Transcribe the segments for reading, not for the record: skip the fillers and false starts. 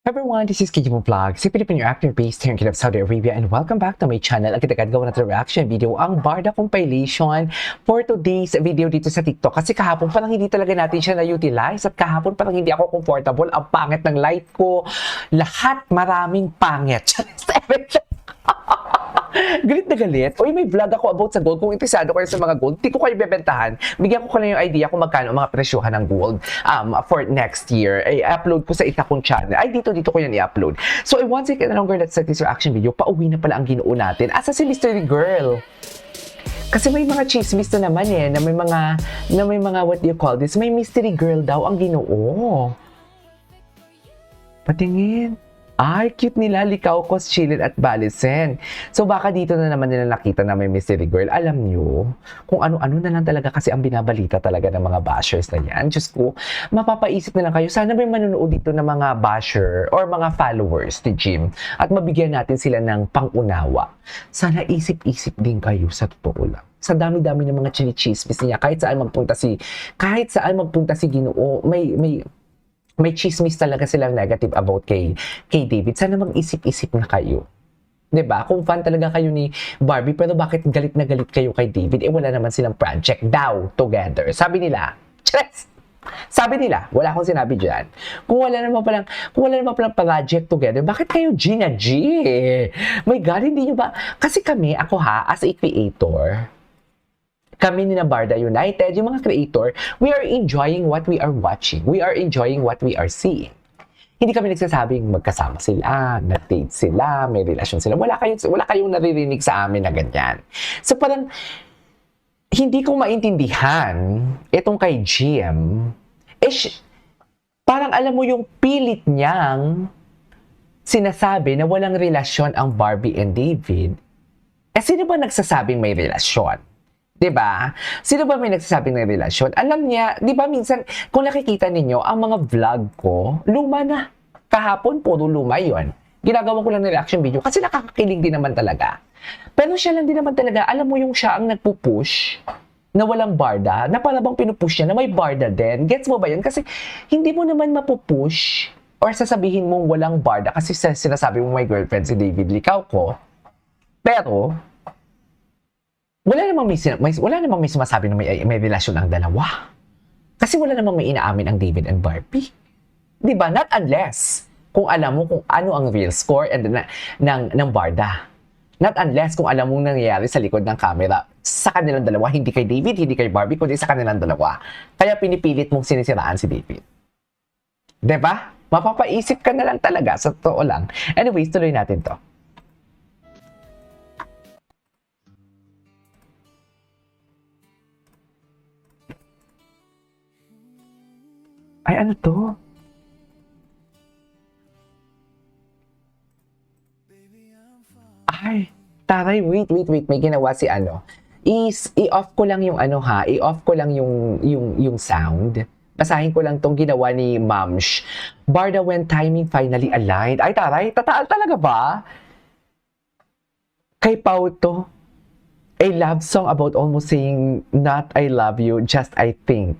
Everyone, this is Kijimo Vlog, si Filipino actor based here in Kiev, Saudi Arabia, and welcome back to my channel. Ang kitagad gawa natin reaction video, ang Barda compilation for today's video dito sa TikTok. Kasi kahapon parang hindi talaga natin siya na-utilize at kahapon parang hindi ako comfortable. Ang pangit ng light ko. Lahat maraming pangit. Galit na galit. Uy, may vlog ako about sa gold. Kung interesado kayo sa mga gold, di ko kayo bebentahan. Bigyan ko lang yung idea kung magkano ang mga presyohan ng gold for next year. Ay, upload ko sa isa kong channel. Ay, dito ko yan i-upload. So, once again, longer, let's start this reaction video. Pauwi na pala ang Ginoo natin. Asa si Mystery Girl? Kasi may mga chismis na naman na may mga, what do you call this? May Mystery Girl daw ang Ginoo. Patingin. Ay, cute nila, Licaucos, Chilin at Balisen. So baka dito na naman nila nakita na may Mystery Girl. Alam nyo, kung ano-ano na lang talaga kasi ang binabalita talaga ng mga bashers na yan. Diyos ko, mapapaisip na lang kayo, sana may manonood dito ng mga basher or mga followers ni Jim at mabigyan natin sila ng pangunawa. Sana isip-isip din kayo sa totoo lang. Sa dami-dami ng mga chinichismis niya, kahit saan magpunta si Ginoo, may chismis talaga silang negative about kay David. Sana mag-isip-isip na kayo. 'Di ba? Kung fan talaga kayo ni Barbie, pero bakit galit na galit kayo kay David? Eh wala naman silang project daw together. Sabi nila, Chess! Sabi nila, wala akong sinabi diyan. Kung wala naman palang project together, bakit kayo G na G? My God, hindi nyo ba? Kasi ako as a creator, kami ni Barda United, yung mga creator, we are enjoying what we are watching. We are enjoying what we are seeing. Hindi kami nagsasabing magkasama sila, nag-date sila, may relasyon sila. Wala kayong naririnig sa amin na ganyan. So parang, hindi ko maintindihan itong kay GM. Parang alam mo yung pilit niyang sinasabi na walang relasyon ang Barbie and David. Sino ba nagsasabing may relasyon? 'Di ba? Sino ba may nagsasabing ng relasyon? Alam niya, 'di ba minsan kung nakikita ninyo ang mga vlog ko, luma na. Kahapon puro luma 'yon. Ginagawa ko lang ng reaction video kasi nakakakilig din naman talaga. Pero siya lang din naman talaga, alam mo yung siya ang nagpupush na walang barda, na para bang pinupush niya na may barda din. Gets mo ba 'yun? Kasi hindi mo naman mapupush or sasabihin mong walang barda kasi sinasabi mo may girlfriend si David Licauco. Pero wala namang may sumasabi na may relasyon ang dalawa. Kasi wala namang may inaamin ang David and Barbie. 'Di ba? Not unless kung alam mo kung ano ang real score and ng Barda. Not unless kung alam mo nangyayari sa likod ng camera sa kanilang dalawa, hindi kay David, hindi kay Barbie, kundi sa kanilang dalawa. Kaya pinipilit mong sinisiraan si David. 'Di ba? Mapapaisip ka na lang talaga, sa totoo lang. Anyways, tuloy natin 'to. Ay, ano to? Ay, taray, wait. May ginawa si ano. I-off ko lang yung i-off ko lang yung sound. Basahin ko lang tong ginawa ni Mamsh. Barda when timing finally aligned. Ay, taray, tataal talaga ba? Kay Pau to. A love song about almost saying, not I love you, just I think.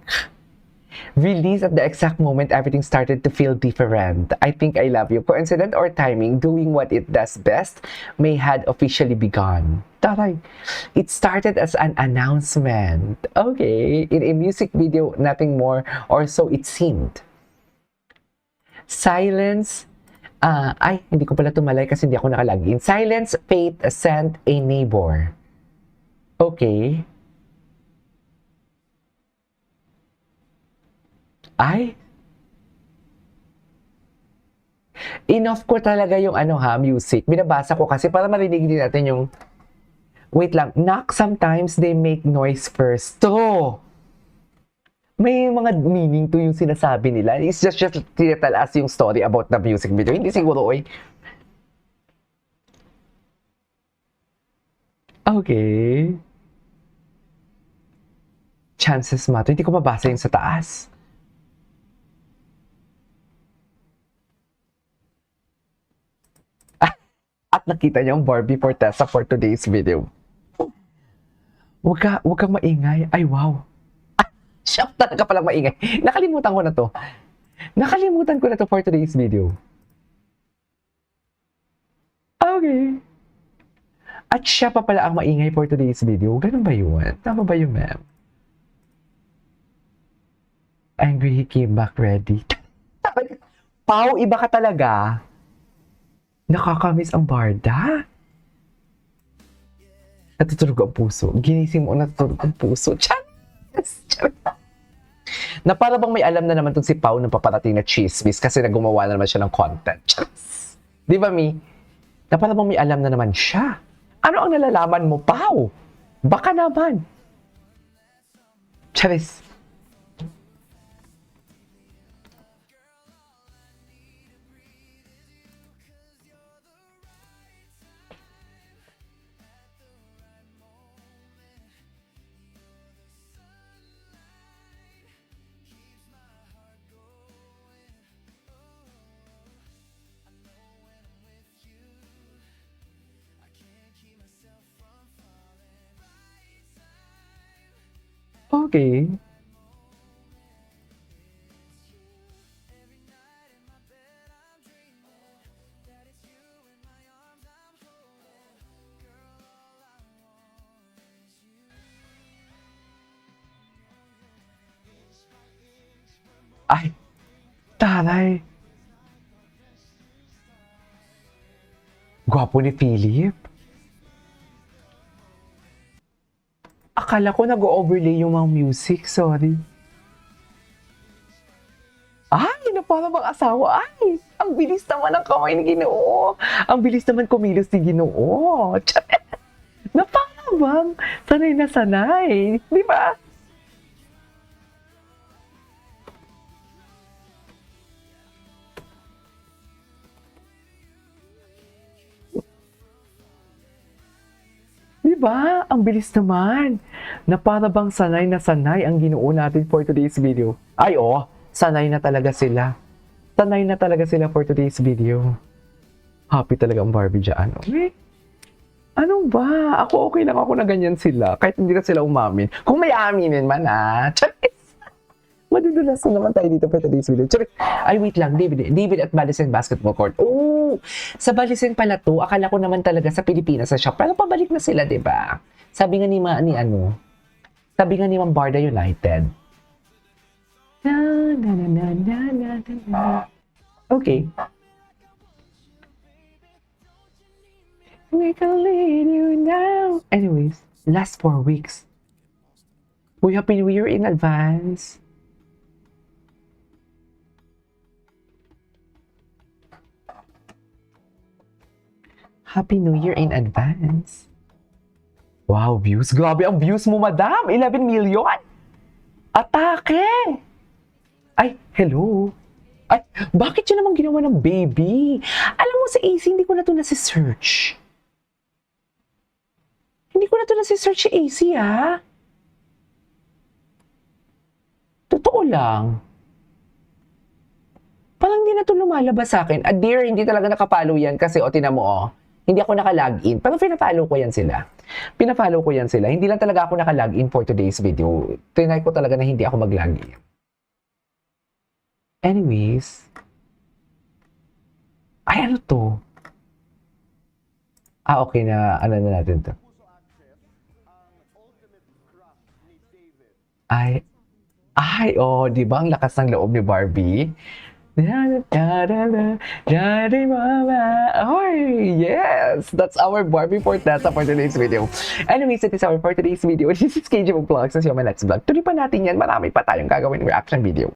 Released at the exact moment everything started to feel different. I think I love you. Coincident or timing, doing what it does best may had officially begun. Taray. It started as an announcement. Okay. In a music video, nothing more or so it seemed. Silence. Hindi ko pala tumalay kasi hindi ako nakalagin. Silence, Faith sent a neighbor. Okay. Ay, enough ko talaga yung music. Binabasa ko kasi para marinig din natin yung, wait lang, knock sometimes they make noise first. To! May mga meaning to yung sinasabi nila. It's just tell us yung story about the music video. Hindi siguro, oy. Okay. Chances matter. Hindi ko mabasa yung sa taas. At nakita niyo ang Barbie Fortesa for today's video. Huwag kang maingay. Ay, wow. Siya talaga palang maingay. Nakalimutan ko na to for today's video. Okay. At siya pa pala ang maingay for today's video. Ganun ba yun? Tama ba yun, ma'am? Angry he came back ready. Pau, iba ka talaga. Nakakamiss ang Barda. Natutulog ang puso. Ginising mo, natutulog ang puso. Charis! Na para bang may alam na naman tong si Pau ng paparating na chismis kasi nagumawa na naman siya ng content. Charis! Di ba, Mi? Na para bang may alam na naman siya. Ano ang nalalaman mo, Pau? Baka naman. Charis. Okay. Ay, taray. Gwapo ni Philip. Akala ko nag-overlay yung mga music, sorry. Ay, na para bang asawa. Ay, ang bilis naman ng kamay ni Ginoo. Ang bilis naman kumilos ni Ginoo. Na para bang sanay na sanay. Di ba? Diba? Ang bilis naman. Na para bang sanay na sanay ang Ginoo natin for today's video. Ay, oh, sanay na talaga sila. Sanay na talaga sila for today's video. Happy talaga ang Barbie dyan. Okay? Ano ba? Ako okay lang ako na ganyan sila. Kahit hindi na sila umamin. Kung may aminin man, Charis! Madudulas na naman tayo dito for today's video. Charis! Ay, wait lang. David at Madison Basketball Court. Oh! Sa Balisin pala to, akala ko naman talaga sa Pilipinas sa shop. Pero pabalik na sila, di ba? Sabi nga sabi nga ni Ma'am Barda United. Okay. We can lead you now. Anyways, last 4 weeks. We Happy New Year in advance. Happy New Year in advance. Wow, views. Grabe ang views mo, madam. 11 million. Atake. Ay, hello. Ay, bakit yun naman ginawa ng baby? Alam mo, sa AC, hindi ko na ito nasi-search. Hindi ko na ito nasi-search sa AC, ha? Totoo lang. Parang hindi na ito lumalabas sa akin. Dear, hindi talaga nakapalo yan kasi, tinan mo, hindi ako naka-login. Pero pina-follow ko yan sila. Pina-follow ko yan sila. Hindi lang talaga ako naka-login for today's video. Tinry ko talaga na hindi ako mag-login. Anyways. Ay, ano to? Okay na. Ano na natin to? Ay, di ba ang lakas ng loob ni Barbie? Oh, yes! That's our Barbie Forteza for today's video. Anyways, it is our for today's video. This is KJ Vlogs. This is my next vlog. Tuloy pa natin yan. Marami pa tayong gagawin reaction video.